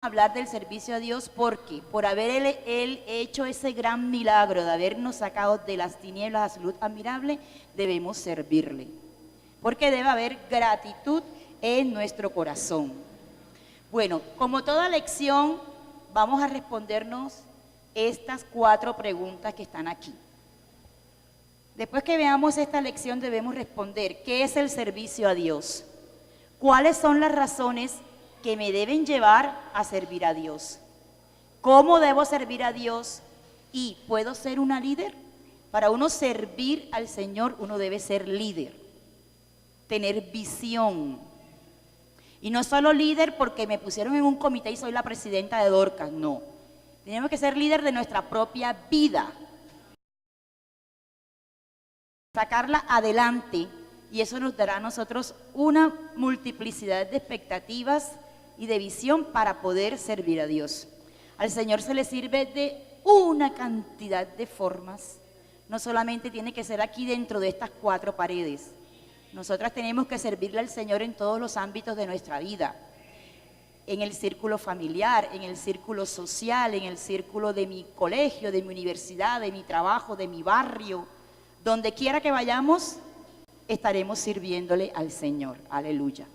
hablar del servicio a Dios porque por haber él hecho ese gran milagro de habernos sacado de las tinieblas a su luz admirable, debemos servirle. Porque debe haber gratitud en nuestro corazón. Bueno, como toda lección, vamos a respondernos estas 4 preguntas que están aquí. Después que veamos esta lección debemos responder, ¿qué es el servicio a Dios? ¿Cuáles son las razones que me deben llevar a servir a Dios? ¿Cómo debo servir a Dios? ¿Y puedo ser una líder? Para uno servir al Señor, uno debe ser líder, tener visión. Y no solo líder porque me pusieron en un comité y soy la presidenta de Dorcas, no. Tenemos que ser líder de nuestra propia vida, sacarla adelante, y eso nos dará a nosotros una multiplicidad de expectativas y de visión para poder servir a Dios. Al Señor se le sirve de una cantidad de formas. No solamente tiene que ser aquí dentro de estas 4 paredes. Nosotras tenemos que servirle al Señor en todos los ámbitos de nuestra vida. En el círculo familiar, en el círculo social, en el círculo de mi colegio, de mi universidad, de mi trabajo, de mi barrio. Donde quiera que vayamos, estaremos sirviéndole al Señor. Aleluya.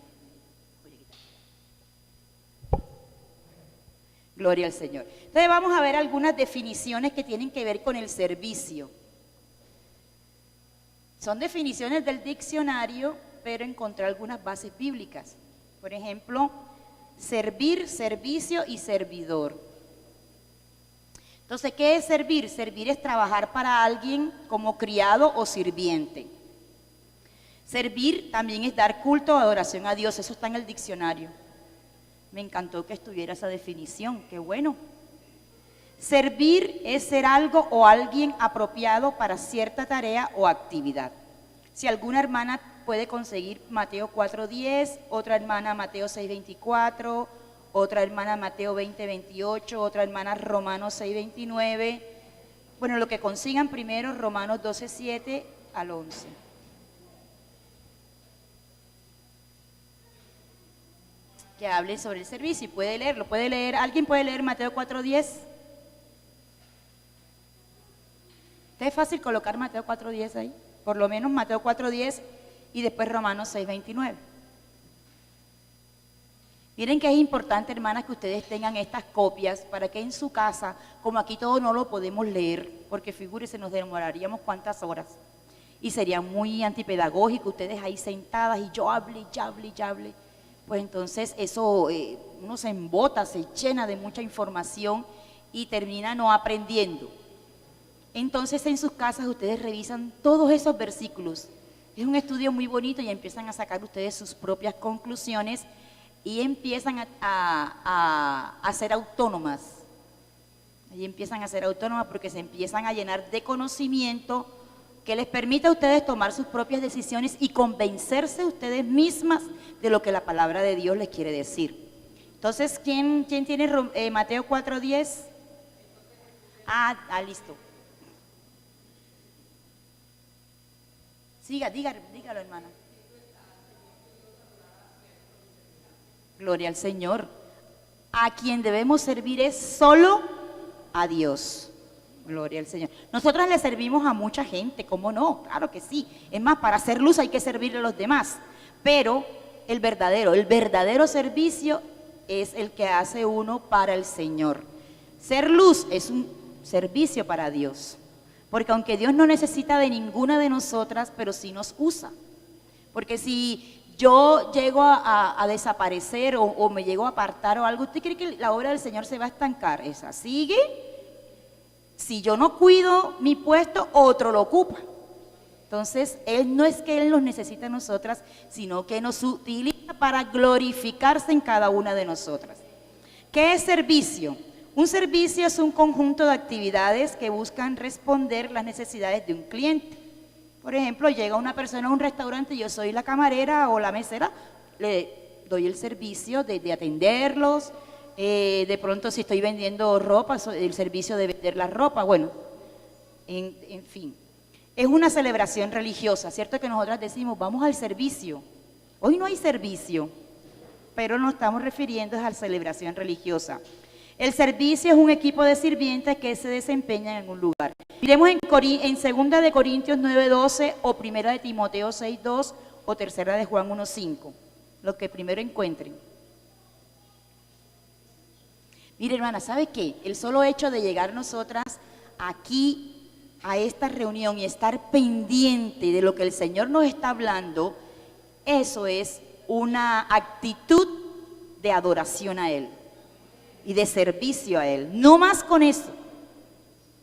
Gloria al Señor. Entonces vamos a ver algunas definiciones que tienen que ver con el servicio. Son definiciones del diccionario, pero encontré algunas bases bíblicas. Por ejemplo, servir, servicio y servidor. Entonces, ¿qué es servir? Servir es trabajar para alguien como criado o sirviente. Servir también es dar culto o adoración a Dios, eso está en el diccionario. Me encantó que estuviera esa definición, qué bueno. Servir es ser algo o alguien apropiado para cierta tarea o actividad. Si alguna hermana puede conseguir Mateo 4:10, otra hermana Mateo 6:24, otra hermana Mateo 20:28, otra hermana Romanos 6:29. Bueno, lo que consigan primero, Romanos 12:7 al 11. Que hable sobre el servicio y puede leerlo, puede leer, ¿alguien puede leer Mateo 4:10? ¿Es fácil colocar Mateo 4:10 ahí? Por lo menos Mateo 4:10 y después Romanos 6:29. Miren que es importante, hermanas, que ustedes tengan estas copias para que en su casa, como aquí todo no lo podemos leer, porque figúrense, nos demoraríamos cuántas horas. Y sería muy antipedagógico, ustedes ahí sentadas y yo hable, y hable, y hable. Pues entonces eso uno se embota, se llena de mucha información y termina no aprendiendo. Entonces en sus casas ustedes revisan todos esos versículos. Es un estudio muy bonito y empiezan a sacar ustedes sus propias conclusiones y empiezan a ser autónomas. Y empiezan a ser autónomas porque se empiezan a llenar de conocimiento que les permite a ustedes tomar sus propias decisiones y convencerse ustedes mismas de lo que la palabra de Dios les quiere decir. Entonces, ¿quién tiene Mateo 4:10? Listo. Dígalo, hermana. Gloria al Señor. A quien debemos servir es solo a Dios. Gloria al Señor. Nosotras le servimos a mucha gente, ¿cómo no? Claro que sí. Es más, para hacer luz hay que servirle a los demás. Pero el verdadero servicio es el que hace uno para el Señor. Ser luz es un servicio para Dios. Porque aunque Dios no necesita de ninguna de nosotras, pero sí nos usa. Porque si yo llego a desaparecer o me llego a apartar o algo, ¿usted cree que la obra del Señor se va a estancar? Esa sigue. Si yo no cuido mi puesto, otro lo ocupa. Entonces, no es que Él nos necesite a nosotras, sino que nos utiliza para glorificarse en cada una de nosotras. ¿Qué es servicio? Un servicio es un conjunto de actividades que buscan responder las necesidades de un cliente. Por ejemplo, llega una persona a un restaurante, yo soy la camarera o la mesera, le doy el servicio de atenderlos. De pronto si estoy vendiendo ropa, el servicio de vender la ropa, bueno, en fin. Es una celebración religiosa, ¿cierto? Que nosotras decimos, vamos al servicio. Hoy no hay servicio. pero nos estamos refiriendo a la celebración religiosa. El servicio es un equipo de sirvientes que se desempeña en algún lugar. Miremos en 2 de Corintios 9:12 o 1 de Timoteo 6:2 o 3 de Juan 1:5, lo que primero encuentren. Mire, hermana, ¿sabe qué? El solo hecho de llegar nosotras aquí a esta reunión y estar pendiente de lo que el Señor nos está hablando, eso es una actitud de adoración a Él y de servicio a Él. No más con eso.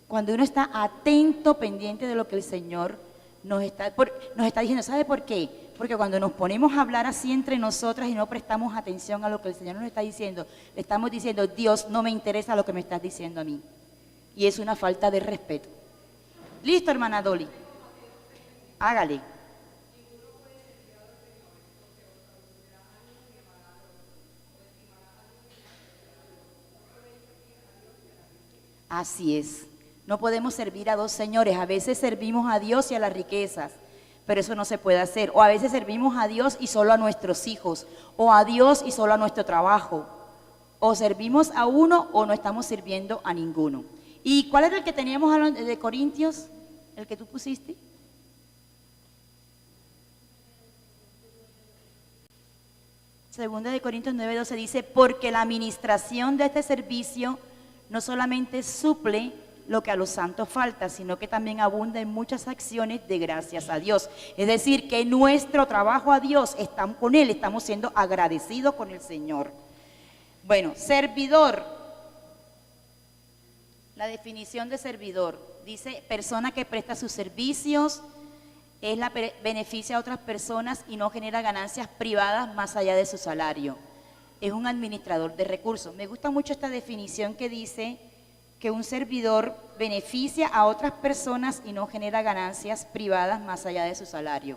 Cuando uno está atento, pendiente de lo que el Señor nos está diciendo. ¿Sabe por qué? Porque cuando nos ponemos a hablar así entre nosotras y no prestamos atención a lo que el Señor nos está diciendo, le estamos diciendo: Dios, no me interesa lo que me estás diciendo a mí. Y es una falta de respeto. ¿Listo, hermana Dolly? Hágale. Así es. No podemos servir a dos señores. A veces servimos a Dios y a las riquezas, pero eso no se puede hacer. O a veces servimos a Dios y solo a nuestros hijos, o a Dios y solo a nuestro trabajo. O servimos a uno o no estamos sirviendo a ninguno. ¿Y cuál era el que teníamos de Corintios? ¿El que tú pusiste? Segunda de Corintios 9:12 dice: porque la administración de este servicio no solamente suple lo que a los santos falta, sino que también abunda en muchas acciones de gracias a Dios. Es decir, que nuestro trabajo a Dios, estamos con Él, estamos siendo agradecidos con el Señor. Bueno, servidor. La definición de servidor dice: persona que presta sus servicios, beneficia a otras personas y no genera ganancias privadas más allá de su salario. Es un administrador de recursos. Me gusta mucho esta definición que dice que un servidor beneficia a otras personas y no genera ganancias privadas más allá de su salario.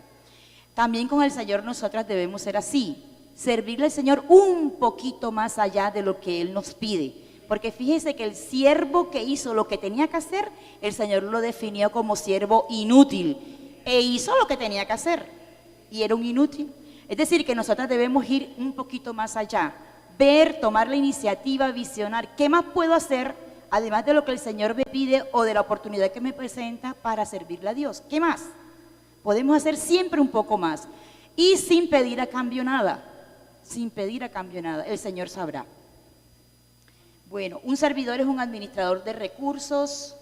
También con el Señor nosotras debemos ser así, servirle al Señor un poquito más allá de lo que Él nos pide. Porque fíjese que el siervo que hizo lo que tenía que hacer, el Señor lo definió como siervo inútil, e hizo lo que tenía que hacer, y era un inútil. Es decir, que nosotras debemos ir un poquito más allá, ver, tomar la iniciativa, visionar, ¿qué más puedo hacer, además de lo que el Señor me pide o de la oportunidad que me presenta para servirle a Dios? ¿Qué más? Podemos hacer siempre un poco más, y sin pedir a cambio nada, el Señor sabrá. Bueno, un servidor es un administrador de recursos.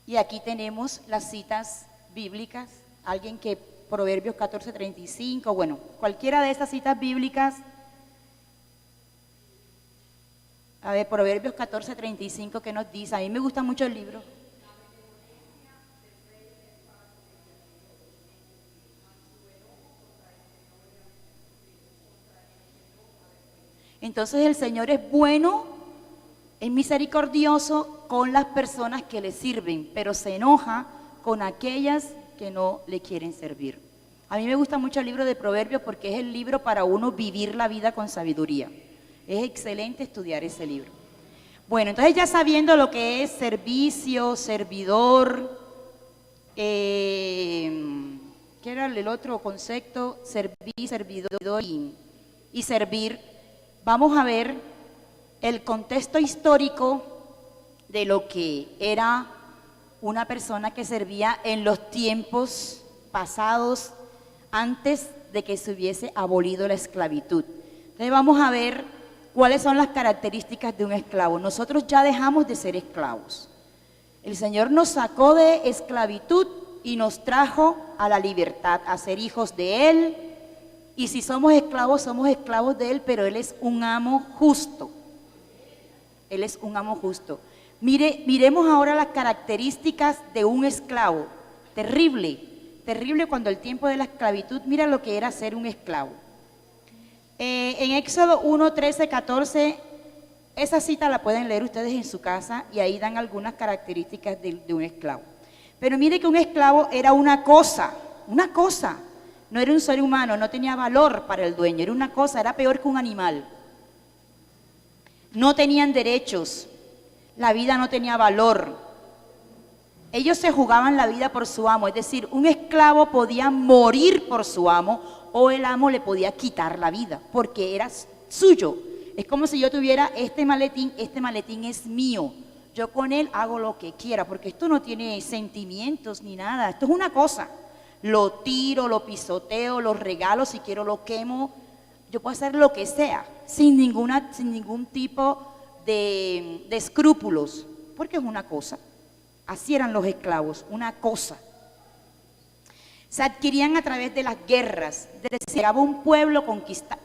Y aquí tenemos las citas bíblicas. Alguien que Proverbios 14:35, bueno, cualquiera de estas citas bíblicas. A ver, Proverbios 14:35, ¿qué nos dice? A mí me gusta mucho el libro. Entonces el Señor es bueno, es misericordioso con las personas que le sirven, pero se enoja con aquellas que no le quieren servir. A mí me gusta mucho el libro de Proverbios porque es el libro para uno vivir la vida con sabiduría. Es excelente estudiar ese libro. Bueno, entonces ya sabiendo lo que es servicio, servidor, ¿qué era el otro concepto? Servir, servidor y servir. Vamos a ver el contexto histórico de lo que era una persona que servía en los tiempos pasados, antes de que se hubiese abolido la esclavitud. Entonces vamos a ver cuáles son las características de un esclavo. Nosotros ya dejamos de ser esclavos. El Señor nos sacó de esclavitud y nos trajo a la libertad, a ser hijos de Él. Y si somos esclavos de Él, pero Él es un amo justo. Él es un amo justo. Miremos ahora las características de un esclavo. Terrible cuando el tiempo de la esclavitud, mira lo que era ser un esclavo. En Éxodo 1, 13, 14, esa cita la pueden leer ustedes en su casa y ahí dan algunas características de un esclavo. Pero mire que un esclavo era una cosa, no era un ser humano, no tenía valor para el dueño, era una cosa, era peor que un animal. No tenían derechos, la vida no tenía valor. Ellos se jugaban la vida por su amo, es decir, un esclavo podía morir por su amo o el amo le podía quitar la vida porque era suyo. Es como si yo tuviera este maletín es mío. Yo con él hago lo que quiera porque esto no tiene sentimientos ni nada, esto es una cosa. Lo tiro, lo pisoteo, lo regalo, si quiero lo quemo. Yo puedo hacer lo que sea sin ningún tipo de escrúpulos porque es una cosa. Así eran los esclavos, una cosa. Se adquirían a través de las guerras. Llegaba un pueblo,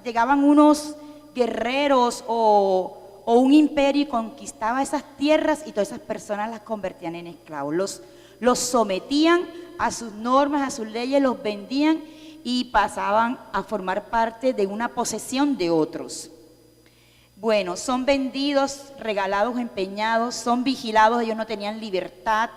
llegaban unos guerreros o un imperio y conquistaba esas tierras y todas esas personas las convertían en esclavos. Los sometían a sus normas, a sus leyes, los vendían y pasaban a formar parte de una posesión de otros. Bueno, son vendidos, regalados, empeñados, son vigilados, ellos no tenían libertad,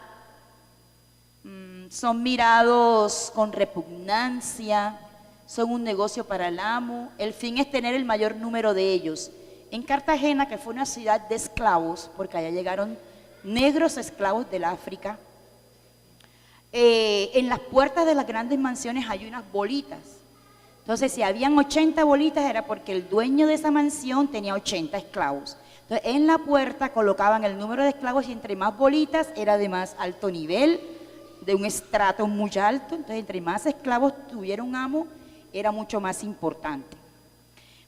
son mirados con repugnancia, son un negocio para el amo, el fin es tener el mayor número de ellos. En Cartagena, que fue una ciudad de esclavos, porque allá llegaron negros esclavos del África, en las puertas de las grandes mansiones hay unas bolitas. Entonces, si habían 80 bolitas era porque el dueño de esa mansión tenía 80 esclavos. Entonces, en la puerta colocaban el número de esclavos y entre más bolitas era de más alto nivel, de un estrato muy alto. Entonces, entre más esclavos tuviera un amo, era mucho más importante.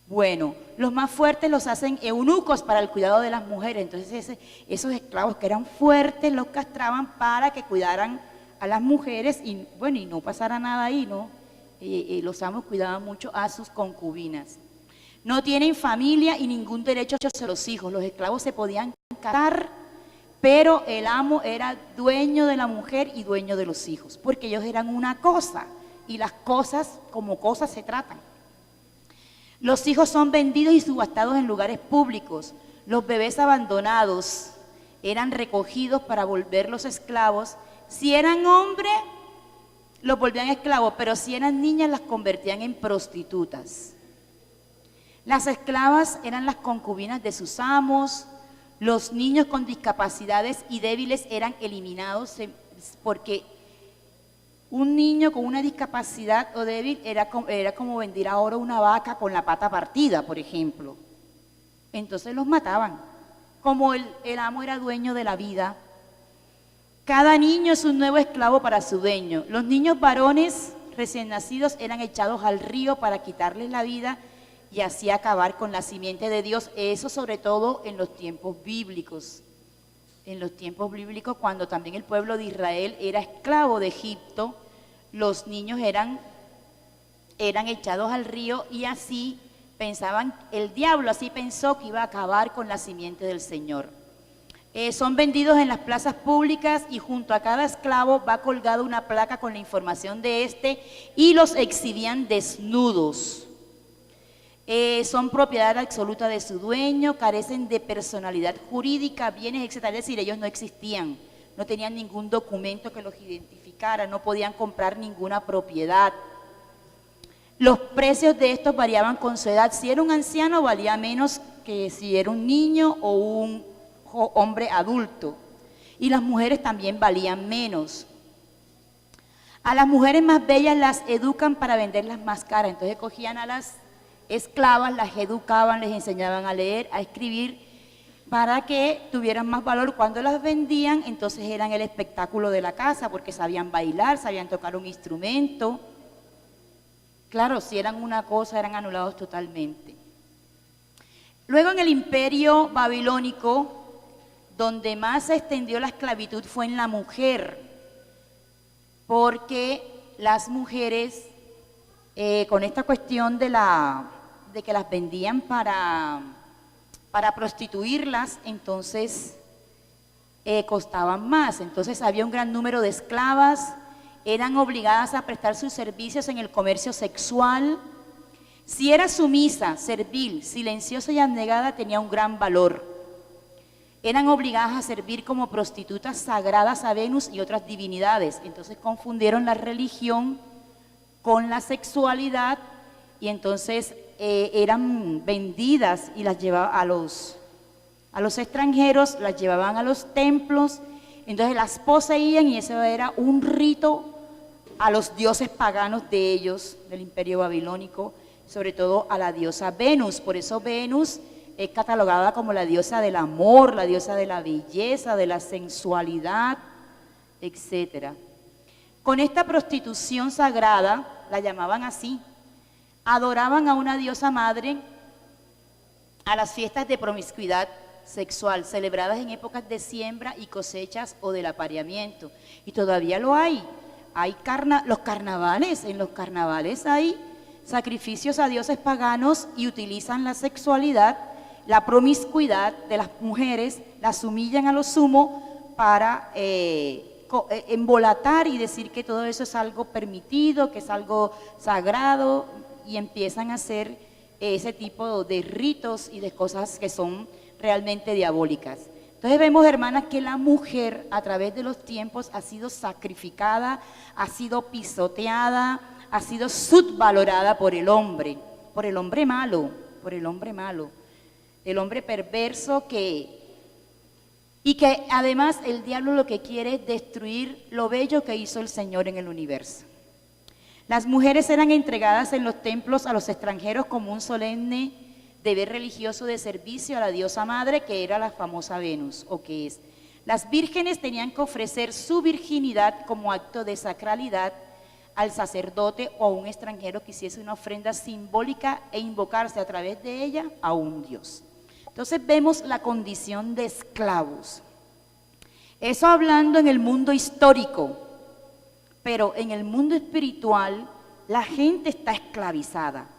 Bueno, los más fuertes los hacen eunucos para el cuidado de las mujeres. Entonces, esos esclavos que eran fuertes los castraban para que cuidaran a las mujeres y, bueno, y no pasara nada ahí, ¿no? Los amos cuidaban mucho a sus concubinas. No tienen familia y ningún derecho sobre los hijos. Los esclavos se podían casar, pero el amo era dueño de la mujer y dueño de los hijos, porque ellos eran una cosa y las cosas como cosas se tratan. Los hijos son vendidos y subastados en lugares públicos. Los bebés abandonados eran recogidos para volverlos esclavos. Si eran hombres, los volvían esclavos, pero si eran niñas las convertían en prostitutas. Las esclavas eran las concubinas de sus amos, los niños con discapacidades y débiles eran eliminados porque un niño con una discapacidad o débil era como vender ahora una vaca con la pata partida, por ejemplo. Entonces los mataban. Como el amo era dueño de la vida, cada niño es un nuevo esclavo para su dueño. Los niños varones recién nacidos eran echados al río para quitarles la vida y así acabar con la simiente de Dios. Eso sobre todo en los tiempos bíblicos. En los tiempos bíblicos, cuando también el pueblo de Israel era esclavo de Egipto, los niños eran echados al río y así pensaban, el diablo así pensó que iba a acabar con la simiente del Señor. Son vendidos en las plazas públicas y junto a cada esclavo va colgada una placa con la información de este y los exhibían desnudos. Son propiedad absoluta de su dueño, carecen de personalidad jurídica, bienes, etc. Es decir, ellos no existían, no tenían ningún documento que los identificara, no podían comprar ninguna propiedad. Los precios de estos variaban con su edad. Si era un anciano, valía menos que si era un niño o un hombre adulto. Y las mujeres también valían menos. A las mujeres más bellas las educan para venderlas más caras. Entonces cogían a las esclavas, las educaban, les enseñaban a leer, a escribir, para que tuvieran más valor. Cuando las vendían, entonces eran el espectáculo de la casa, porque sabían bailar, sabían tocar un instrumento. Claro, si eran una cosa, eran anulados totalmente. Luego en el imperio babilónico, donde más se extendió la esclavitud fue en la mujer, porque las mujeres, con esta cuestión de que las vendían para prostituirlas, entonces costaban más. Entonces había un gran número de esclavas, eran obligadas a prestar sus servicios en el comercio sexual. Si era sumisa, servil, silenciosa y abnegada, tenía un gran valor. Eran obligadas a servir como prostitutas sagradas a Venus y otras divinidades. Entonces confundieron la religión con la sexualidad y entonces eran vendidas y las llevaban a los extranjeros, las llevaban a los templos, Entonces las poseían y eso era un rito a los dioses paganos de ellos, del imperio babilónico, sobre todo a la diosa Venus. Por eso Venus es catalogada como la diosa del amor, la diosa de la belleza, de la sensualidad, etc. Con esta prostitución sagrada, la llamaban así, adoraban a una diosa madre a las fiestas de promiscuidad sexual, celebradas en épocas de siembra y cosechas o del apareamiento. Y todavía lo hay. Hay los carnavales, en los carnavales hay sacrificios a dioses paganos y utilizan la sexualidad, la promiscuidad de las mujeres, las humillan a lo sumo para embolatar y decir que todo eso es algo permitido, que es algo sagrado, y empiezan a hacer ese tipo de ritos y de cosas que son realmente diabólicas. Entonces vemos, hermanas, que la mujer a través de los tiempos ha sido sacrificada, ha sido pisoteada, ha sido subvalorada por el hombre malo, el hombre perverso y que además el diablo lo que quiere es destruir lo bello que hizo el Señor en el universo. Las mujeres eran entregadas en los templos a los extranjeros como un solemne deber religioso de servicio a la diosa madre, que era la famosa Venus, o que es. Las vírgenes tenían que ofrecer su virginidad como acto de sacralidad al sacerdote o a un extranjero que hiciese una ofrenda simbólica e invocarse a través de ella a un dios. Entonces vemos la condición de esclavos. Eso hablando en el mundo histórico, pero en el mundo espiritual la gente está esclavizada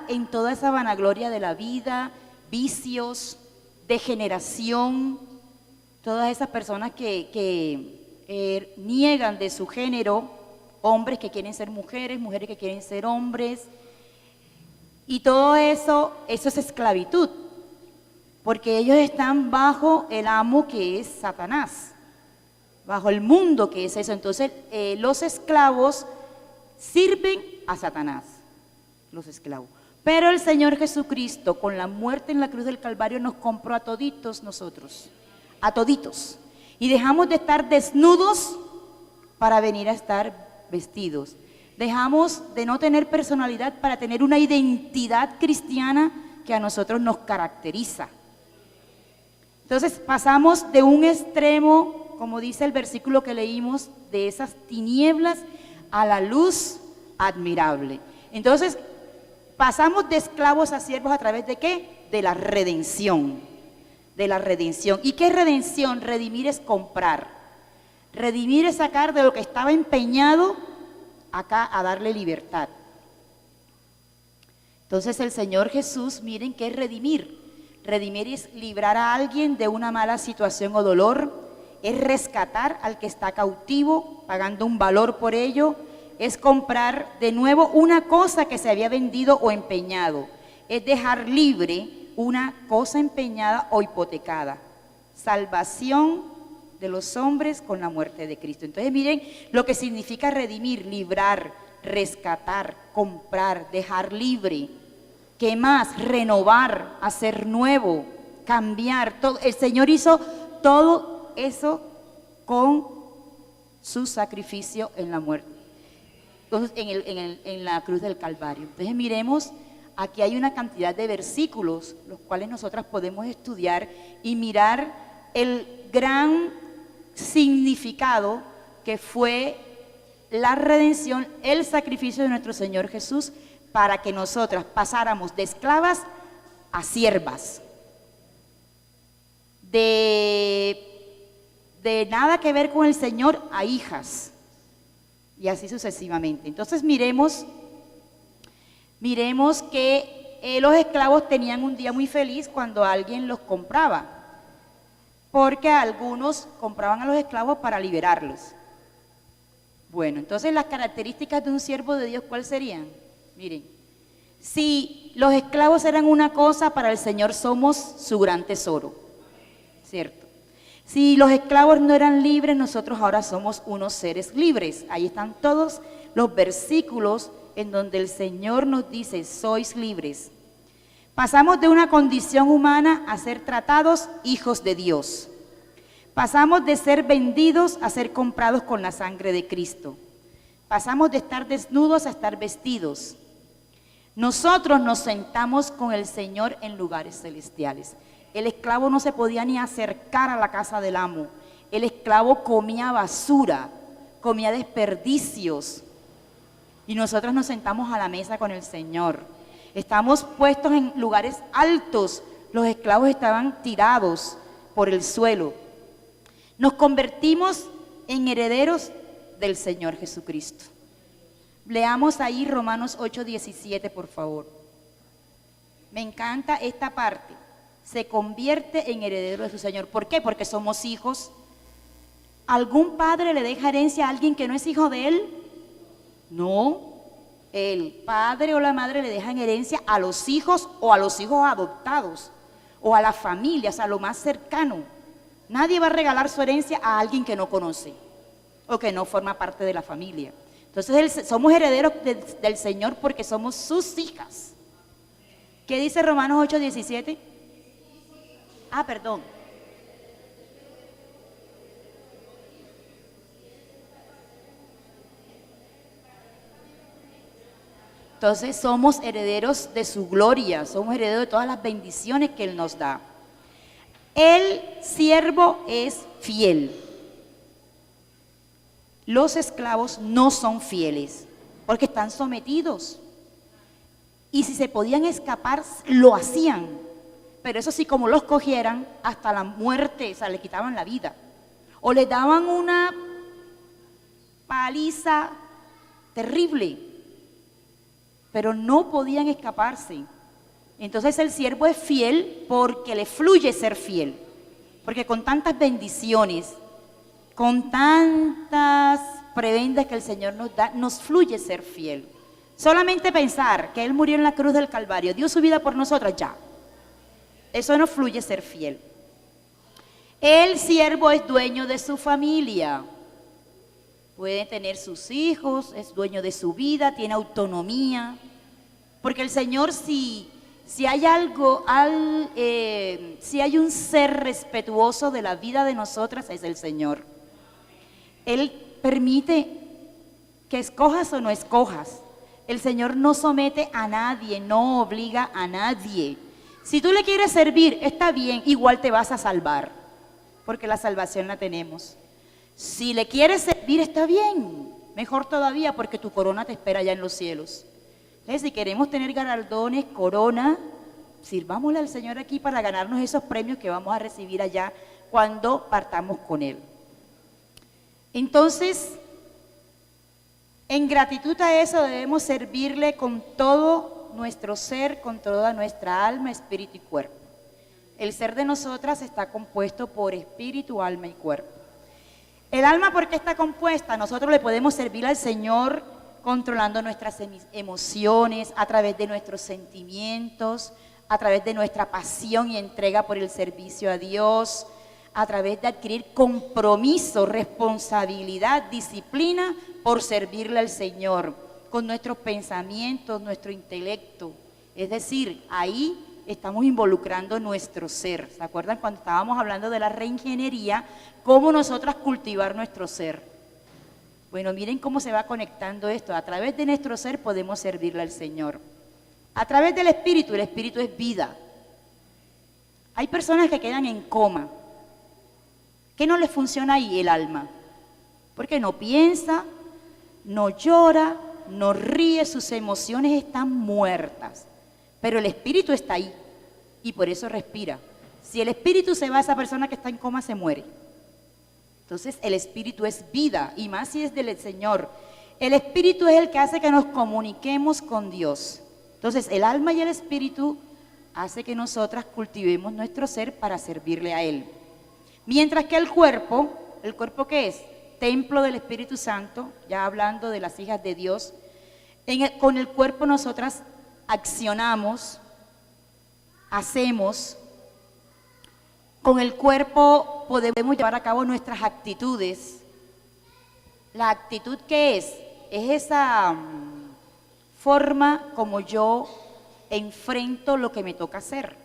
en toda esa vanagloria de la vida, vicios, degeneración, todas esas personas que niegan de su género, hombres que quieren ser mujeres, mujeres que quieren ser hombres, y todo eso es esclavitud, porque ellos están bajo el amo que es Satanás, bajo el mundo que es eso. Entonces los esclavos sirven a Satanás, los esclavos. Pero el Señor Jesucristo, con la muerte en la cruz del Calvario, nos compró a toditos nosotros, a toditos. Y dejamos de estar desnudos para venir a estar vestidos. Dejamos de no tener personalidad para tener una identidad cristiana que a nosotros nos caracteriza. Entonces pasamos de un extremo, como dice el versículo que leímos, de esas tinieblas a la luz admirable. Entonces pasamos de esclavos a siervos a través de ¿qué? De la redención. De la redención. ¿Y qué es redención? Redimir es comprar. Redimir es sacar de lo que estaba empeñado acá a darle libertad. Entonces el Señor Jesús, miren qué es redimir. Redimir es librar a alguien de una mala situación o dolor, es rescatar al que está cautivo, pagando un valor por ello, es comprar de nuevo una cosa que se había vendido o empeñado, es dejar libre una cosa empeñada o hipotecada. Salvación de los hombres con la muerte de Cristo. Entonces miren lo que significa redimir: librar, rescatar, comprar, dejar libre. ¿Qué más? Renovar, hacer nuevo, cambiar. Todo. El Señor hizo todo eso con su sacrificio en la muerte. Entonces, en la cruz del Calvario. Entonces miremos, aquí hay una cantidad de versículos, los cuales nosotras podemos estudiar y mirar el gran significado que fue la redención, el sacrificio de nuestro Señor Jesús, para que nosotras pasáramos de esclavas a siervas, de nada que ver con el Señor a hijas, y así sucesivamente. Entonces miremos que los esclavos tenían un día muy feliz cuando alguien los compraba, porque algunos compraban a los esclavos para liberarlos. Bueno, entonces las características de un siervo de Dios, ¿cuáles serían? Miren, si los esclavos eran una cosa, para el Señor somos su gran tesoro, ¿cierto? Si los esclavos no eran libres, nosotros ahora somos unos seres libres. Ahí están todos los versículos en donde el Señor nos dice: sois libres. Pasamos de una condición humana a ser tratados hijos de Dios. Pasamos de ser vendidos a ser comprados con la sangre de Cristo. Pasamos de estar desnudos a estar vestidos. Nosotros nos sentamos con el Señor en lugares celestiales. El esclavo no se podía ni acercar a la casa del amo. El esclavo comía basura, comía desperdicios. Y nosotros nos sentamos a la mesa con el Señor. Estamos puestos en lugares altos. Los esclavos estaban tirados por el suelo. Nos convertimos en herederos del Señor Jesucristo. Leamos ahí Romanos 8:17, por favor. Me encanta esta parte. Se convierte en heredero de su Señor. ¿Por qué? Porque somos hijos. ¿Algún padre le deja herencia a alguien que no es hijo de él? No. El padre o la madre le dejan herencia a los hijos o a los hijos adoptados o a la familia, o sea, lo más cercano. Nadie va a regalar su herencia a alguien que no conoce o que no forma parte de la familia. Entonces somos herederos del Señor porque somos sus hijas. ¿Qué dice Romanos 8:17? Perdón. Entonces somos herederos de su gloria, somos herederos de todas las bendiciones que Él nos da. El siervo es fiel. Los esclavos no son fieles porque están sometidos. Y si se podían escapar, lo hacían. Pero eso sí, como los cogieran, hasta la muerte, o sea, le quitaban la vida. O les daban una paliza terrible. Pero no podían escaparse. Entonces el siervo es fiel porque le fluye ser fiel. Porque con tantas bendiciones, con tantas prebendas que el Señor nos da, nos fluye ser fiel. Solamente pensar que Él murió en la cruz del Calvario, dio su vida por nosotras, ya. Eso nos fluye ser fiel. El siervo es dueño de su familia. Puede tener sus hijos, es dueño de su vida, tiene autonomía. Porque el Señor, si hay algo, si hay un ser respetuoso de la vida de nosotras, es el Señor. Él permite que escojas o no escojas. El Señor no somete a nadie, no obliga a nadie. Si tú le quieres servir, está bien, igual te vas a salvar, porque la salvación la tenemos. Si le quieres servir, está bien, mejor todavía, porque tu corona te espera allá en los cielos. Entonces, si queremos tener galardones, corona, sirvámosle al Señor aquí para ganarnos esos premios que vamos a recibir allá cuando partamos con Él. Entonces, en gratitud a eso debemos servirle con todo nuestro ser, con toda nuestra alma, espíritu y cuerpo. El ser de nosotras está compuesto por espíritu, alma y cuerpo. El alma, ¿por qué está compuesta? Nosotros le podemos servir al Señor controlando nuestras emociones, a través de nuestros sentimientos, a través de nuestra pasión y entrega por el servicio a Dios, a través de adquirir compromiso, responsabilidad, disciplina por servirle al Señor, con nuestros pensamientos, nuestro intelecto. Es decir, ahí estamos involucrando nuestro ser. ¿Se acuerdan cuando estábamos hablando de la reingeniería? Cómo nosotras cultivar nuestro ser. Bueno, miren cómo se va conectando esto. A través de nuestro ser podemos servirle al Señor. A través del espíritu, el espíritu es vida. Hay personas que quedan en coma. ¿Qué no les funciona ahí? El alma. Porque no piensa, no llora, no ríe, sus emociones están muertas. Pero el espíritu está ahí y por eso respira. Si el espíritu se va, esa persona que está en coma se muere. Entonces el espíritu es vida, y más si es del Señor. El espíritu es el que hace que nos comuniquemos con Dios. Entonces el alma y el espíritu hace que nosotras cultivemos nuestro ser para servirle a Él. Mientras que el cuerpo ¿qué es? Templo del Espíritu Santo, ya hablando de las hijas de Dios. Con el cuerpo nosotras accionamos, hacemos. Con el cuerpo podemos llevar a cabo nuestras actitudes. La actitud, ¿qué es? Es esa forma como yo enfrento lo que me toca hacer.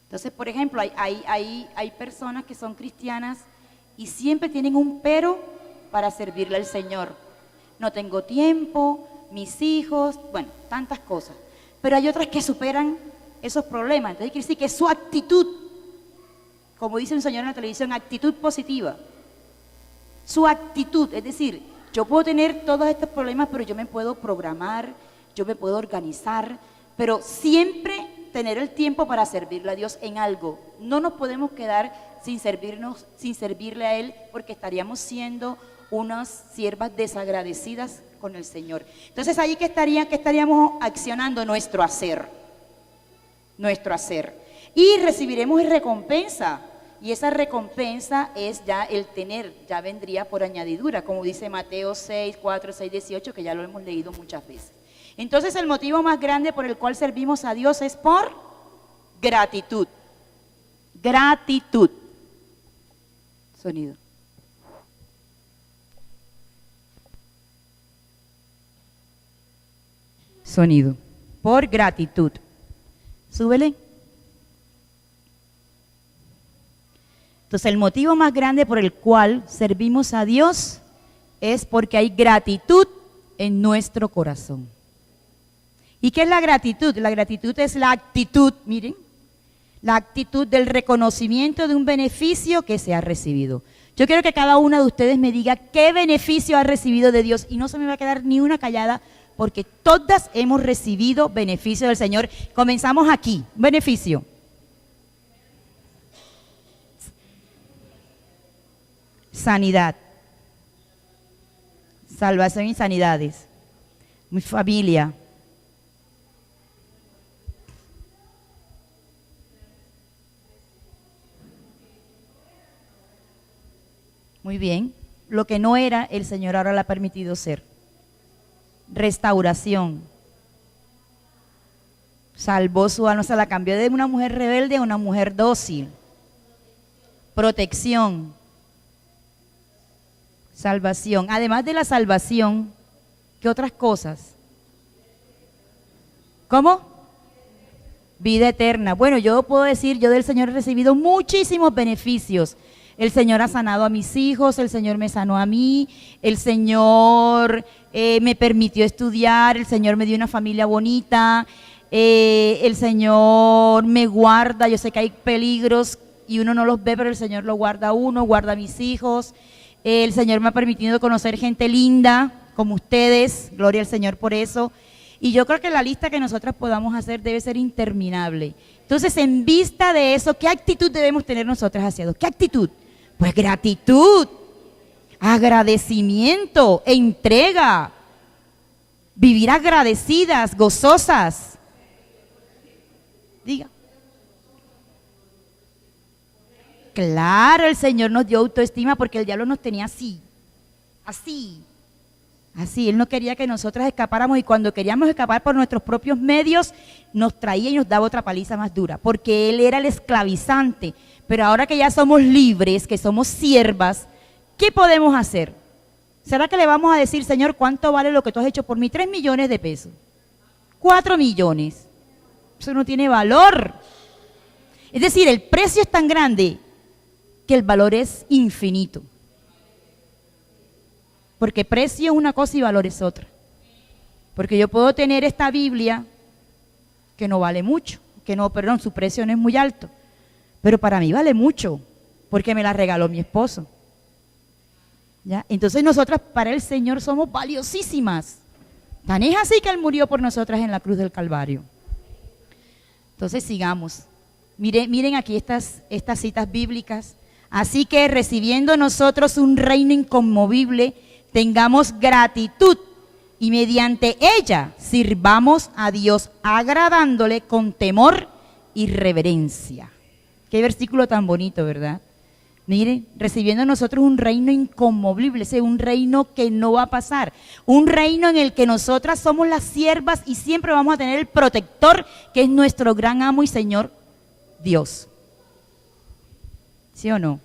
Entonces, por ejemplo, hay personas que son cristianas y siempre tienen un pero para servirle al Señor. No tengo tiempo, mis hijos, bueno, tantas cosas. Pero hay otras que superan esos problemas. Entonces quiere decir que su actitud, como dice un señor en la televisión, actitud positiva. Su actitud, es decir, yo puedo tener todos estos problemas, pero yo me puedo programar, yo me puedo organizar, pero siempre tener el tiempo para servirle a Dios en algo. No nos podemos quedar sin servirle a Él, porque estaríamos siendo unas siervas desagradecidas con el Señor. Entonces ahí que estaríamos accionando nuestro hacer. Y recibiremos recompensa. Y esa recompensa es ya el tener, ya vendría por añadidura, como dice Mateo 6, 4, 6, 18, que ya lo hemos leído muchas veces. Entonces el motivo más grande por el cual servimos a Dios es por gratitud. Gratitud. Sonido. Sonido. Por gratitud. Súbele. Entonces el motivo más grande por el cual servimos a Dios es porque hay gratitud en nuestro corazón. ¿Y qué es la gratitud? La gratitud es la actitud, miren, la actitud del reconocimiento de un beneficio que se ha recibido. Yo quiero que cada una de ustedes me diga qué beneficio ha recibido de Dios y no se me va a quedar ni una callada porque todas hemos recibido beneficio del Señor. Comenzamos aquí, beneficio. Sanidad, salvación y sanidades, mi familia, muy bien, lo que no era, el Señor ahora le ha permitido ser. Restauración, salvó su alma, se la cambió de una mujer rebelde a una mujer dócil. Protección, salvación. Además de la salvación, ¿qué otras cosas? ¿Cómo? Vida eterna. Bueno, yo puedo decir, yo del Señor he recibido muchísimos beneficios. El Señor ha sanado a mis hijos, el Señor me sanó a mí, el Señor me permitió estudiar, el Señor me dio una familia bonita, el Señor me guarda. Yo sé que hay peligros y uno no los ve, pero el Señor lo guarda a uno, guarda a mis hijos. El Señor me ha permitido conocer gente linda como ustedes, gloria al Señor por eso. Y yo creo que la lista que nosotras podamos hacer debe ser interminable. Entonces, en vista de eso, ¿qué actitud debemos tener nosotras hacia Dios? ¿Qué actitud? Pues gratitud, agradecimiento, entrega, vivir agradecidas, gozosas. Diga. Claro, el Señor nos dio autoestima porque el diablo nos tenía así. Él no quería que nosotras escapáramos y cuando queríamos escapar por nuestros propios medios, nos traía y nos daba otra paliza más dura, porque él era el esclavizante. Pero ahora que ya somos libres, que somos siervas, ¿qué podemos hacer? ¿Será que le vamos a decir, Señor, cuánto vale lo que tú has hecho por mí? 3 millones de pesos, 4 millones. Eso no tiene valor. Es decir, el precio es tan grande que el valor es infinito. Porque precio es una cosa y valor es otra. Porque yo puedo tener esta Biblia que no vale mucho, su precio no es muy alto, pero para mí vale mucho, porque me la regaló mi esposo. ¿Ya? Entonces nosotras para el Señor somos valiosísimas. Tan es así que Él murió por nosotras en la cruz del Calvario. Entonces sigamos. Miren aquí estas citas bíblicas. Así que recibiendo nosotros un reino inconmovible, tengamos gratitud y mediante ella sirvamos a Dios agradándole con temor y reverencia. Qué versículo tan bonito, ¿verdad? Miren, recibiendo nosotros un reino inconmovible, ese un reino que no va a pasar, un reino en el que nosotras somos las siervas y siempre vamos a tener el protector que es nuestro gran amo y Señor Dios. ¿Sí o no?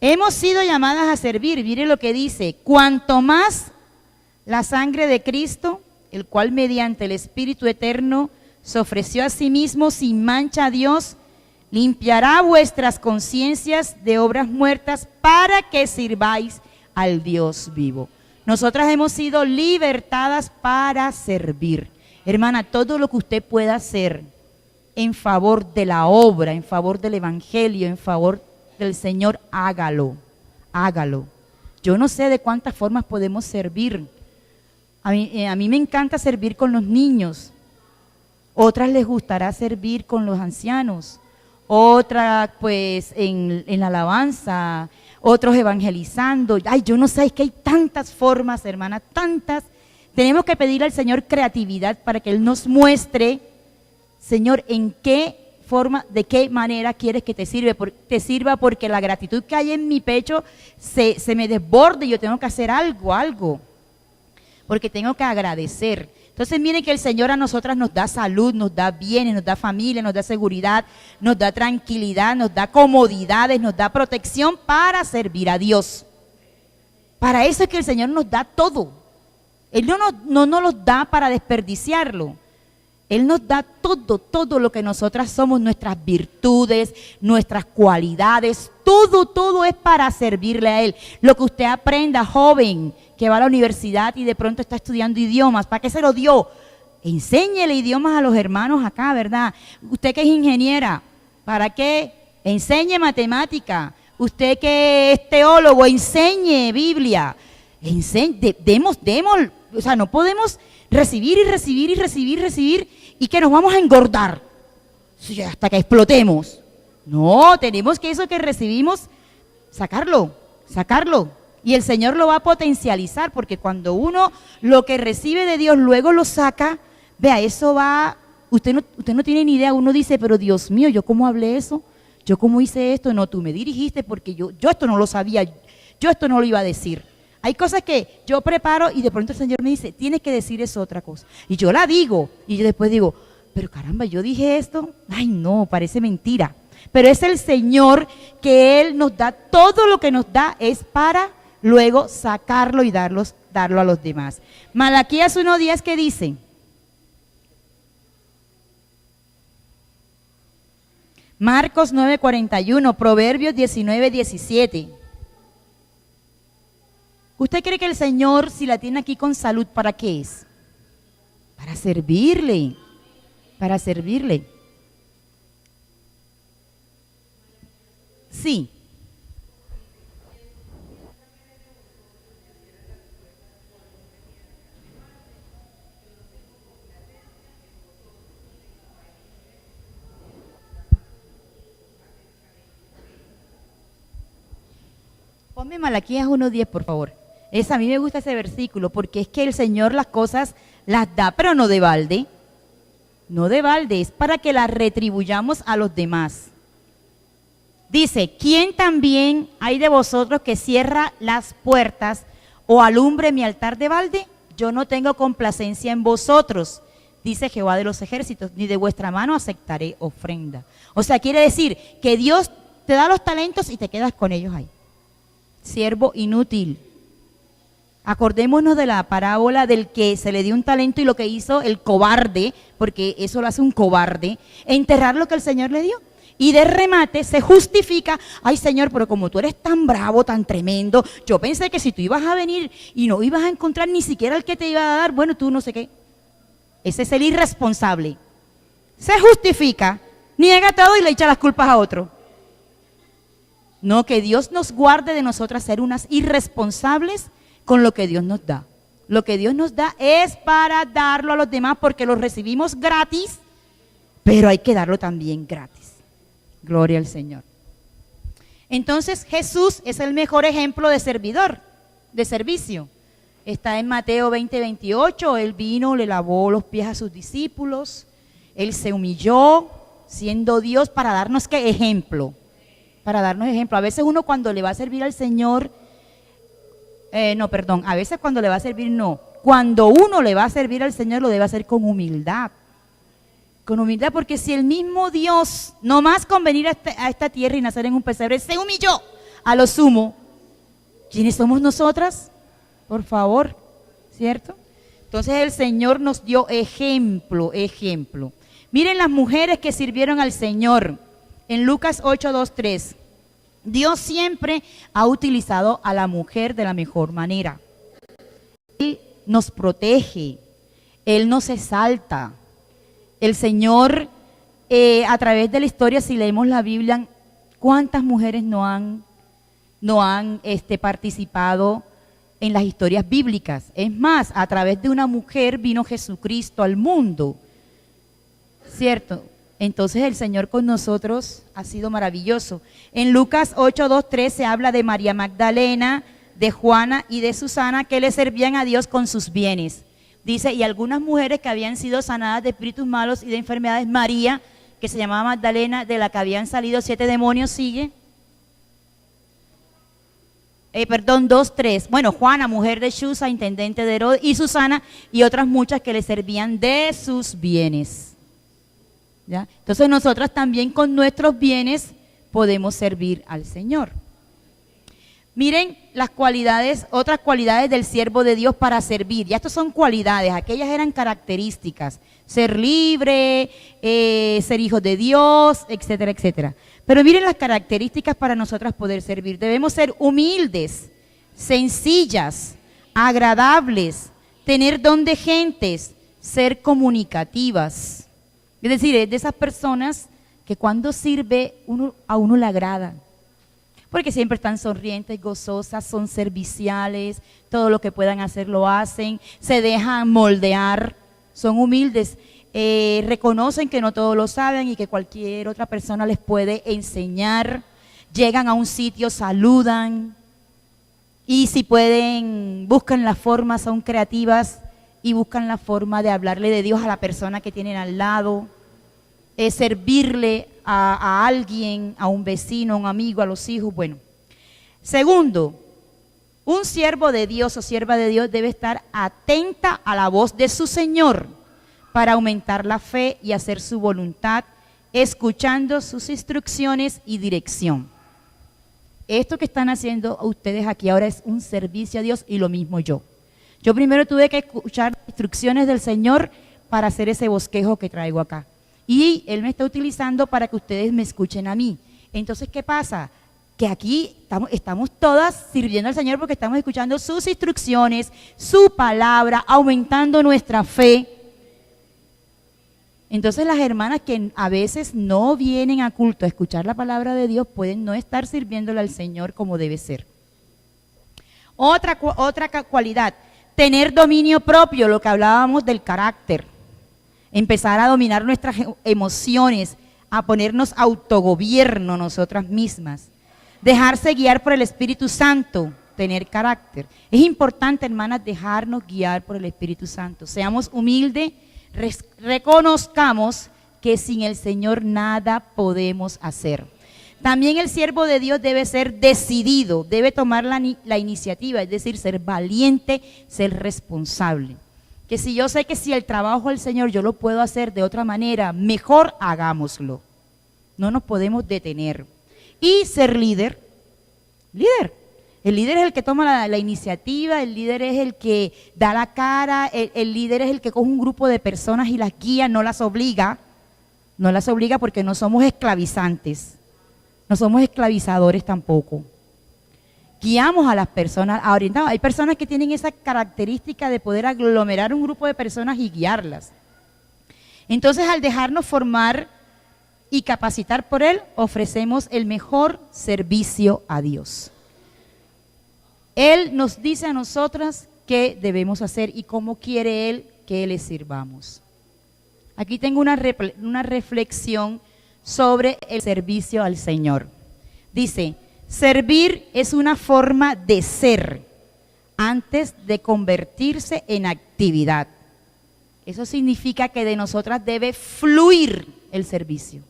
Hemos sido llamadas a servir, mire lo que dice, cuanto más la sangre de Cristo, el cual mediante el Espíritu Eterno se ofreció a sí mismo sin mancha a Dios, limpiará vuestras conciencias de obras muertas para que sirváis al Dios vivo. Nosotras hemos sido libertadas para servir. Hermana, todo lo que usted pueda hacer en favor de la obra, en favor del evangelio, en favor del Señor, hágalo, hágalo. Yo no sé de cuántas formas podemos servir. A mí me encanta servir con los niños. Otras les gustará servir con los ancianos. Otras pues en la alabanza, otros evangelizando. Ay, yo no sé, es que hay tantas formas, hermana, tantas. Tenemos que pedir al Señor creatividad para que Él nos muestre, Señor, en qué forma, de qué manera quieres que te sirva, porque la gratitud que hay en mi pecho se me desborde y yo tengo que hacer algo, porque tengo que agradecer. Entonces miren que el Señor a nosotras nos da salud, nos da bienes, nos da familia, nos da seguridad, nos da tranquilidad, nos da comodidades, nos da protección para servir a Dios. Para eso es que el Señor nos da todo. Él no nos los da para desperdiciarlo. Él nos da todo lo que nosotras somos, nuestras virtudes, nuestras cualidades, todo es para servirle a Él. Lo que usted aprenda, joven, que va a la universidad y de pronto está estudiando idiomas, ¿para qué se lo dio? Enséñele idiomas a los hermanos acá, ¿verdad? Usted que es ingeniera, ¿para qué? Enseñe matemática. Usted que es teólogo, enseñe Biblia. Demos, o sea, no podemos recibir y que nos vamos a engordar hasta que explotemos. No, tenemos que eso que recibimos, sacarlo. Y el Señor lo va a potencializar, porque cuando uno lo que recibe de Dios luego lo saca, vea, eso va, usted no tiene ni idea, uno dice, pero Dios mío, ¿yo cómo hablé eso? ¿Yo cómo hice esto? No, tú me dirigiste porque yo esto no lo sabía, yo esto no lo iba a decir. Hay cosas que yo preparo y de pronto el Señor me dice, tienes que decir eso otra cosa. Y yo la digo, y yo después digo, pero caramba, yo dije esto, ay no, parece mentira. Pero es el Señor que Él nos da, todo lo que nos da es para luego sacarlo y darlo a los demás. Malaquías 1:10, ¿qué dice? Marcos 9:41, Proverbios 19:17. ¿Usted cree que el Señor, si la tiene aquí con salud, para qué es? Para servirle, para servirle. Sí. Ponme Malaquías 1:10, por favor. A mí me gusta ese versículo, porque es que el Señor las cosas las da, pero no de balde. No de balde, es para que las retribuyamos a los demás. Dice, ¿quién también hay de vosotros que cierra las puertas o alumbre mi altar de balde? Yo no tengo complacencia en vosotros, dice Jehová de los ejércitos, ni de vuestra mano aceptaré ofrenda. O sea, quiere decir que Dios te da los talentos y te quedas con ellos ahí. Siervo inútil. Acordémonos de la parábola del que se le dio un talento y lo que hizo el cobarde, porque eso lo hace un cobarde, enterrar lo que el Señor le dio. Y de remate se justifica, ay Señor, pero como tú eres tan bravo, tan tremendo, yo pensé que si tú ibas a venir y no ibas a encontrar ni siquiera el que te iba a dar, bueno, tú no sé qué. Ese es el irresponsable. Se justifica, niega todo y le echa las culpas a otro. No, que Dios nos guarde de nosotras ser unas irresponsables con lo que Dios nos da. Lo que Dios nos da es para darlo a los demás porque lo recibimos gratis, pero hay que darlo también gratis. Gloria al Señor. Entonces Jesús es el mejor ejemplo de servidor, de servicio. Está en Mateo 20:28, Él vino, le lavó los pies a sus discípulos, Él se humilló siendo Dios para darnos ¿qué? Ejemplo. Para darnos ejemplo. A veces uno cuando le va a servir al Señor, a veces cuando le va a servir cuando uno le va a servir al Señor lo debe hacer con humildad. Con humildad, porque si el mismo Dios, no más con venir a esta tierra y nacer en un pesebre, se humilló a lo sumo, ¿quiénes somos nosotras? Por favor, ¿cierto? Entonces el Señor nos dio ejemplo. Miren las mujeres que sirvieron al Señor. en Lucas 8:2-3. Dios siempre ha utilizado a la mujer de la mejor manera. Él nos protege, Él nos exalta. El Señor, a través de la historia, si leemos la Biblia, ¿cuántas mujeres no han participado en las historias bíblicas? Es más, a través de una mujer vino Jesucristo al mundo, ¿cierto? Entonces el Señor con nosotros ha sido maravilloso. En Lucas 8:2-3 se habla de María Magdalena, de Juana y de Susana, que le servían a Dios con sus bienes. Dice, y algunas mujeres que habían sido sanadas de espíritus malos y de enfermedades, María, que se llamaba Magdalena, de la que habían salido 7 demonios, sigue. 2:3. Bueno, Juana, mujer de Chuza, intendente de Herodes, y Susana, y otras muchas que le servían de sus bienes. ¿Ya? Entonces nosotras también con nuestros bienes podemos servir al Señor. Miren las cualidades, otras cualidades del siervo de Dios para servir. Ya estas son cualidades, aquellas eran características. Ser libre, ser hijos de Dios, etcétera, etcétera. Pero miren las características para nosotras poder servir. Debemos ser humildes, sencillas, agradables, tener don de gentes, ser comunicativas. Es decir, es de esas personas que cuando sirve a uno le agrada. Porque siempre están sonrientes, gozosas, son serviciales, todo lo que puedan hacer lo hacen, se dejan moldear, son humildes, reconocen que no todos lo saben y que cualquier otra persona les puede enseñar, llegan a un sitio, saludan y si pueden, buscan las formas, son creativas y buscan la forma de hablarle de Dios a la persona que tienen al lado, servirle a alguien, a un vecino, a un amigo, a los hijos. Bueno, segundo, un siervo de Dios o sierva de Dios debe estar atenta a la voz de su Señor para aumentar la fe y hacer su voluntad, escuchando sus instrucciones y dirección. Esto que están haciendo ustedes aquí ahora es un servicio a Dios y lo mismo yo. Yo primero tuve que escuchar instrucciones del Señor para hacer ese bosquejo que traigo acá. Y Él me está utilizando para que ustedes me escuchen a mí. Entonces, ¿qué pasa? Que aquí estamos todas sirviendo al Señor porque estamos escuchando sus instrucciones, su palabra, aumentando nuestra fe. Entonces las hermanas que a veces no vienen a culto a escuchar la palabra de Dios pueden no estar sirviéndole al Señor como debe ser. Otra cualidad, tener dominio propio, lo que hablábamos del carácter. Empezar a dominar nuestras emociones, a ponernos autogobierno nosotras mismas. Dejarse guiar por el Espíritu Santo, tener carácter. Es importante, hermanas, dejarnos guiar por el Espíritu Santo. Seamos humildes, reconozcamos que sin el Señor nada podemos hacer. También el siervo de Dios debe ser decidido, debe tomar la iniciativa, es decir, ser valiente, ser responsable. Que si yo sé que si el trabajo del Señor yo lo puedo hacer de otra manera, mejor hagámoslo. No nos podemos detener. Y ser líder. El líder es el que toma la iniciativa, el líder es el que da la cara, el líder es el que coge un grupo de personas y las guía, no las obliga porque no somos esclavizantes, no somos esclavizadores tampoco. Guiamos a las personas, orientamos. Hay personas que tienen esa característica de poder aglomerar un grupo de personas y guiarlas. Entonces, al dejarnos formar y capacitar por Él, ofrecemos el mejor servicio a Dios. Él nos dice a nosotras qué debemos hacer y cómo quiere Él que le sirvamos. Aquí tengo una reflexión sobre el servicio al Señor. Dice, servir es una forma de ser antes de convertirse en actividad. Eso significa que de nosotras debe fluir el servicio.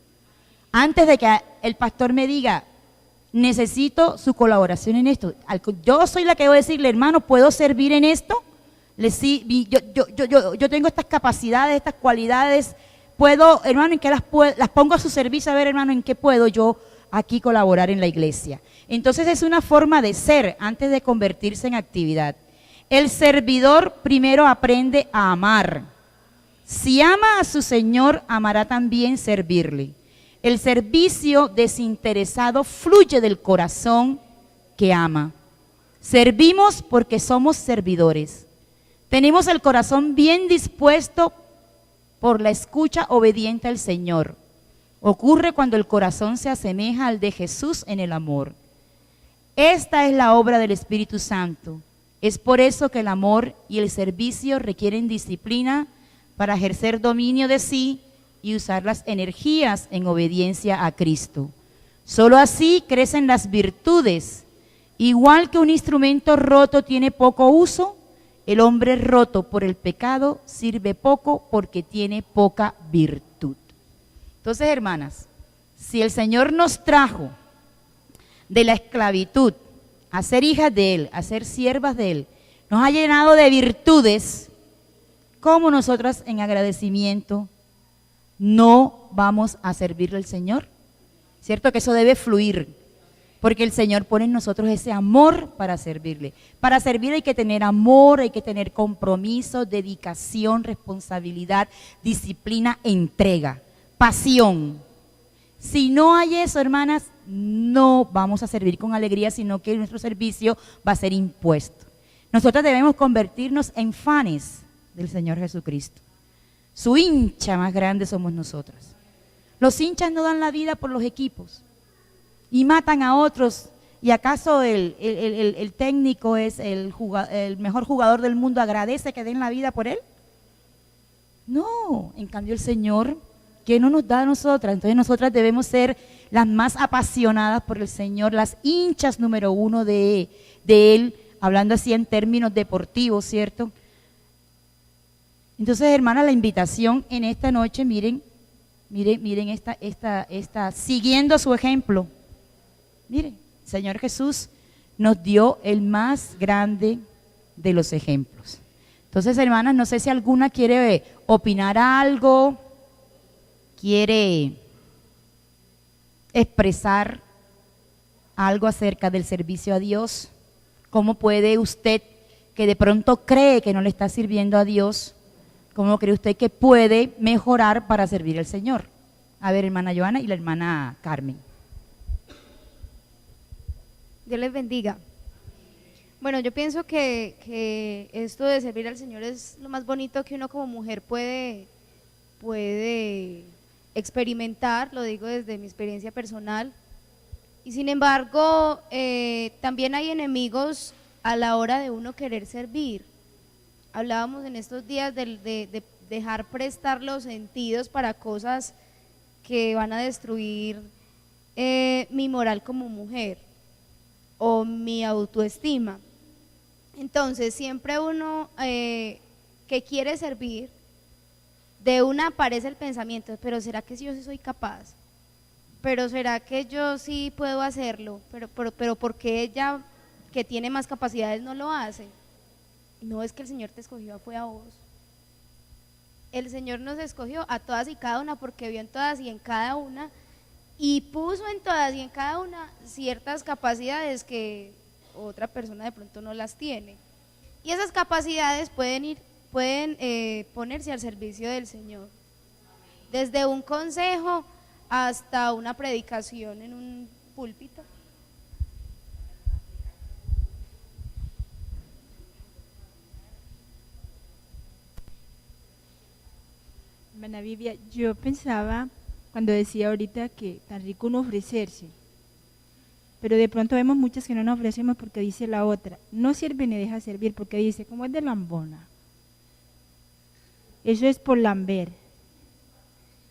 Antes de que el pastor me diga, necesito su colaboración en esto. Yo soy la que voy a decirle, hermano, ¿puedo servir en esto? Yo tengo estas capacidades, estas cualidades. ¿Puedo, hermano, en qué las pongo a su servicio? A ver, hermano, ¿en qué puedo yo aquí colaborar en la iglesia? Entonces es una forma de ser antes de convertirse en actividad. El servidor primero aprende a amar. Si ama a su Señor, amará también servirle. El servicio desinteresado fluye del corazón que ama. Servimos porque somos servidores. Tenemos el corazón bien dispuesto por la escucha obediente al Señor. Ocurre cuando el corazón se asemeja al de Jesús en el amor. Esta es la obra del Espíritu Santo. Es por eso que el amor y el servicio requieren disciplina para ejercer dominio de sí y usar las energías en obediencia a Cristo. Solo así crecen las virtudes. Igual que un instrumento roto tiene poco uso, el hombre roto por el pecado sirve poco porque tiene poca virtud. Entonces, hermanas, si el Señor nos trajo de la esclavitud a ser hijas de Él, a ser siervas de Él, nos ha llenado de virtudes, ¿cómo nosotras en agradecimiento no vamos a servirle al Señor? ¿Cierto que eso debe fluir? Porque el Señor pone en nosotros ese amor para servirle. Para servir hay que tener amor, hay que tener compromiso, dedicación, responsabilidad, disciplina, entrega, pasión. Si no hay eso, hermanas, no vamos a servir con alegría, sino que nuestro servicio va a ser impuesto. Nosotros debemos convertirnos en fanes del Señor Jesucristo. Su hincha más grande somos nosotras. Los hinchas no dan la vida por los equipos y matan a otros. ¿Y acaso el técnico es el mejor jugador del mundo? ¿Agradece que den la vida por él? No, en cambio el Señor, ¿qué no nos da a nosotras? Entonces nosotras debemos ser las más apasionadas por el Señor, las hinchas número uno de Él, hablando así en términos deportivos, ¿cierto? Entonces, hermanas, la invitación en esta noche, miren esta, siguiendo su ejemplo. Miren, el Señor Jesús nos dio el más grande de los ejemplos. Entonces, hermanas, no sé si alguna quiere opinar algo, quiere expresar algo acerca del servicio a Dios. ¿Cómo puede usted, que de pronto cree que no le está sirviendo a Dios, cómo cree usted que puede mejorar para servir al Señor? A ver, hermana Joana y la hermana Carmen. Dios les bendiga. Bueno, yo pienso que esto de servir al Señor es lo más bonito que uno como mujer puede experimentar, lo digo desde mi experiencia personal. Y sin embargo, también hay enemigos a la hora de uno querer servir. Hablábamos en estos días de dejar prestar los sentidos para cosas que van a destruir mi moral como mujer o mi autoestima. Entonces, siempre uno que quiere servir, de una aparece el pensamiento, pero ¿será que yo sí soy capaz? ¿Pero será que yo sí puedo hacerlo? ¿Pero por qué ella, que tiene más capacidades, no lo hace? No, es que el Señor te escogió, fue a vos. El Señor nos escogió a todas y cada una porque vio en todas y en cada una y puso en todas y en cada una ciertas capacidades que otra persona de pronto no las tiene. Y esas capacidades pueden ponerse al servicio del Señor. Desde un consejo hasta una predicación en un púlpito. Hermana Biblia, yo pensaba cuando decía ahorita que tan rico uno ofrecerse, pero de pronto vemos muchas que no nos ofrecemos porque dice la otra, no sirve ni deja servir, porque dice, como es de lambona, eso es por lamber.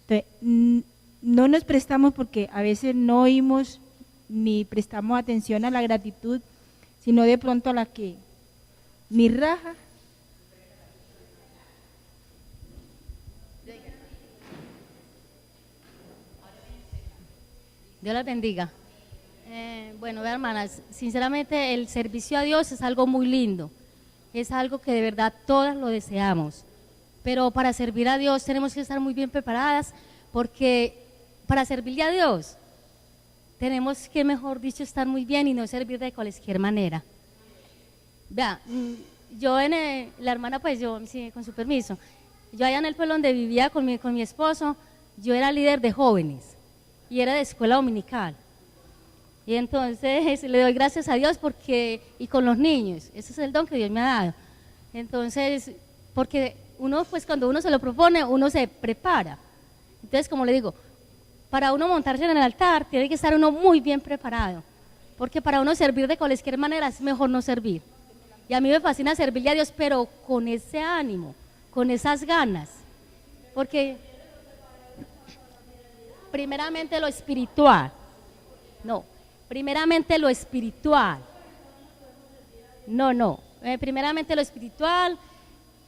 Entonces, no nos prestamos porque a veces no oímos ni prestamos atención a la gratitud, sino de pronto a la que ni raja. Dios las bendiga. Bueno, hermanas, sinceramente el servicio a Dios es algo muy lindo, es algo que de verdad todas lo deseamos, pero para servir a Dios tenemos que estar muy bien preparadas, porque para servirle a Dios tenemos que, mejor dicho, estar muy bien y no servir de cualquier manera. Vea, yo la hermana, pues yo, sí, con su permiso, yo allá en el pueblo donde vivía con mi esposo, yo era líder de jóvenes. y era de escuela dominical. Y entonces le doy gracias a Dios porque, y con los niños, ese es el don que Dios me ha dado. Entonces, porque uno, pues cuando uno se lo propone, uno se prepara. Entonces, como le digo, para uno montarse en el altar, tiene que estar uno muy bien preparado, porque para uno servir de cualquier manera es mejor no servir. Y a mí me fascina servirle a Dios, pero con ese ánimo, con esas ganas, porque primeramente lo espiritual, primeramente lo espiritual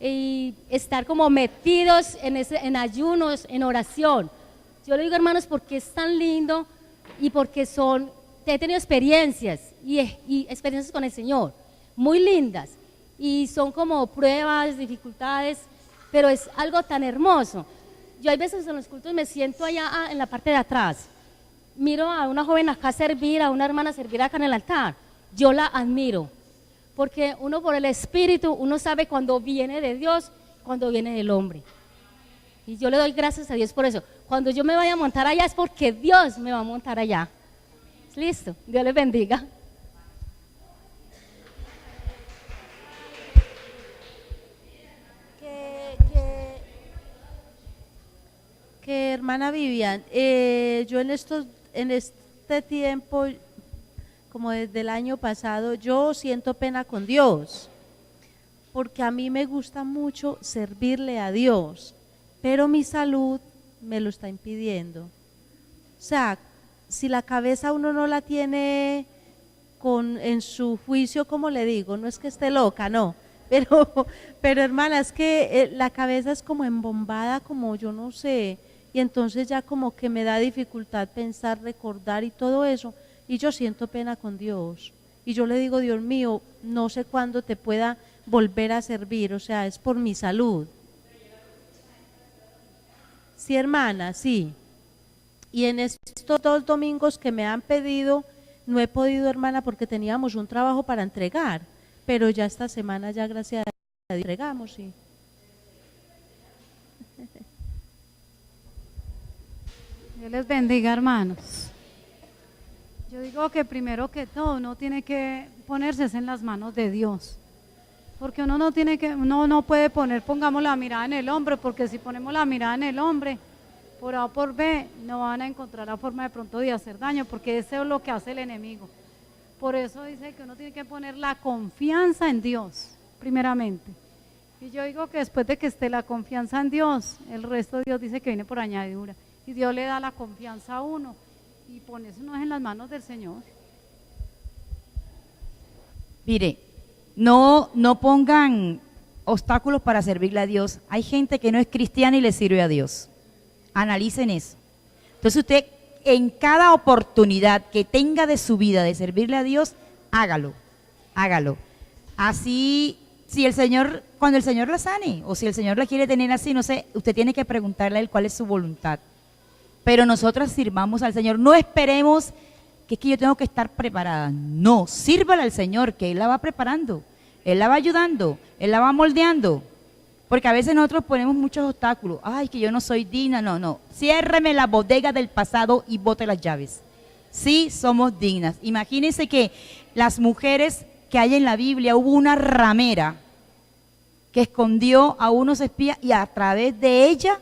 y estar como metidos en ayunos, en oración. Yo le digo, hermanos, porque es tan lindo y porque he tenido experiencias y experiencias con el Señor, muy lindas, y son como pruebas, dificultades, pero es algo tan hermoso. Yo hay veces en los cultos me siento allá en la parte de atrás, miro a una joven acá servir, a una hermana servir acá en el altar, yo la admiro, porque uno por el Espíritu, uno sabe cuando viene de Dios, cuando viene del hombre. Y yo le doy gracias a Dios por eso. Cuando yo me vaya a montar allá es porque Dios me va a montar allá. Listo, Dios les bendiga. Que hermana Vivian, yo en este tiempo, como desde el año pasado, yo siento pena con Dios, porque a mí me gusta mucho servirle a Dios, pero mi salud me lo está impidiendo. O sea, si la cabeza uno no la tiene en su juicio, como le digo, no es que esté loca, no, pero hermana, es que la cabeza es como embombada, como yo no sé, y entonces ya como que me da dificultad pensar, recordar y todo eso, y yo siento pena con Dios, y yo le digo, Dios mío, no sé cuándo te pueda volver a servir, o sea, es por mi salud. Sí, hermana, sí. Y en estos 2 domingos que me han pedido, no he podido, hermana, porque teníamos un trabajo para entregar, pero ya esta semana, ya gracias a Dios, entregamos, sí. Dios les bendiga, hermanos. Yo digo que primero que todo uno tiene que ponerse en las manos de Dios, porque uno no puede pongamos la mirada en el hombre, porque si ponemos la mirada en el hombre, por A o por B, no van a encontrar la forma de pronto de hacer daño, porque eso es lo que hace el enemigo. Por eso dice que uno tiene que poner la confianza en Dios, primeramente. Y yo digo que después de que esté la confianza en Dios, el resto Dios dice que viene por añadidura. Y Dios le da la confianza a uno y ponerse uno en las manos del Señor. Mire, no pongan obstáculos para servirle a Dios. Hay gente que no es cristiana y le sirve a Dios. Analicen eso. Entonces usted, en cada oportunidad que tenga de su vida de servirle a Dios, hágalo. Así, cuando el Señor la sane, o si el Señor la quiere tener así, no sé, usted tiene que preguntarle a Él cuál es su voluntad. Pero nosotras sirvamos al Señor, no esperemos que es que yo tengo que estar preparada. No, sírvala al Señor, que Él la va preparando, Él la va ayudando, Él la va moldeando. Porque a veces nosotros ponemos muchos obstáculos. Ay, que yo no soy digna. No. Ciérreme la bodega del pasado y bote las llaves. Sí, somos dignas. Imagínense que las mujeres que hay en la Biblia, hubo una ramera que escondió a unos espías y a través de ella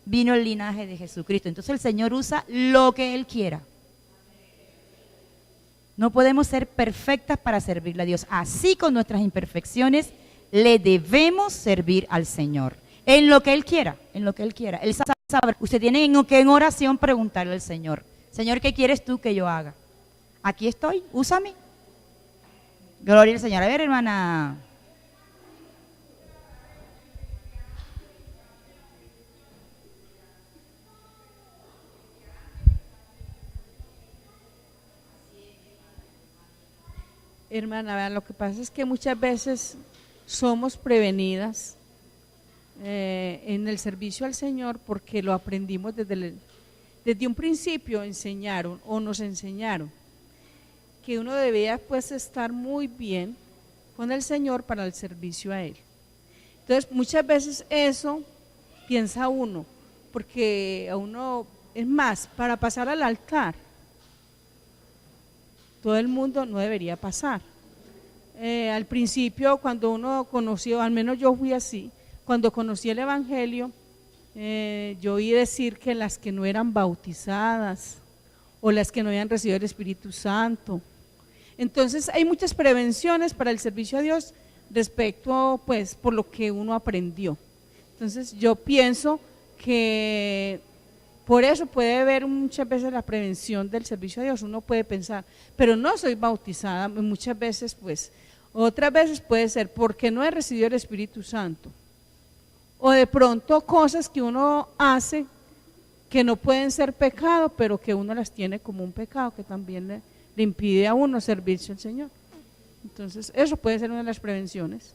vino el linaje de Jesucristo. Entonces el Señor usa lo que Él quiera. No podemos ser perfectas para servirle a Dios. Así, con nuestras imperfecciones, le debemos servir al Señor, en lo que Él quiera, Él sabe. Usted tiene que en oración preguntarle al Señor, Señor, ¿qué quieres tú que yo haga? Aquí estoy, úsame. Gloria al Señor. A ver, hermana. Hermana, vean, lo que pasa es que muchas veces somos prevenidas en el servicio al Señor porque lo aprendimos desde un principio, nos enseñaron que uno debía pues estar muy bien con el Señor para el servicio a Él. Entonces muchas veces eso piensa uno, porque a uno Es más, para pasar al altar, todo el mundo no debería pasar. Al principio, cuando uno conoció, al menos yo fui así, cuando conocí el Evangelio, yo oí decir que las que no eran bautizadas o las que no habían recibido el Espíritu Santo. Entonces hay muchas prevenciones para el servicio a Dios respecto, pues, por lo que uno aprendió. Entonces yo pienso que por eso puede haber muchas veces la prevención del servicio a Dios. Uno puede pensar, pero no soy bautizada, muchas veces pues, otras veces puede ser porque no he recibido el Espíritu Santo, o de pronto cosas que uno hace que no pueden ser pecado, pero que uno las tiene como un pecado, que también le impide a uno servirse al Señor. Entonces eso puede ser una de las prevenciones.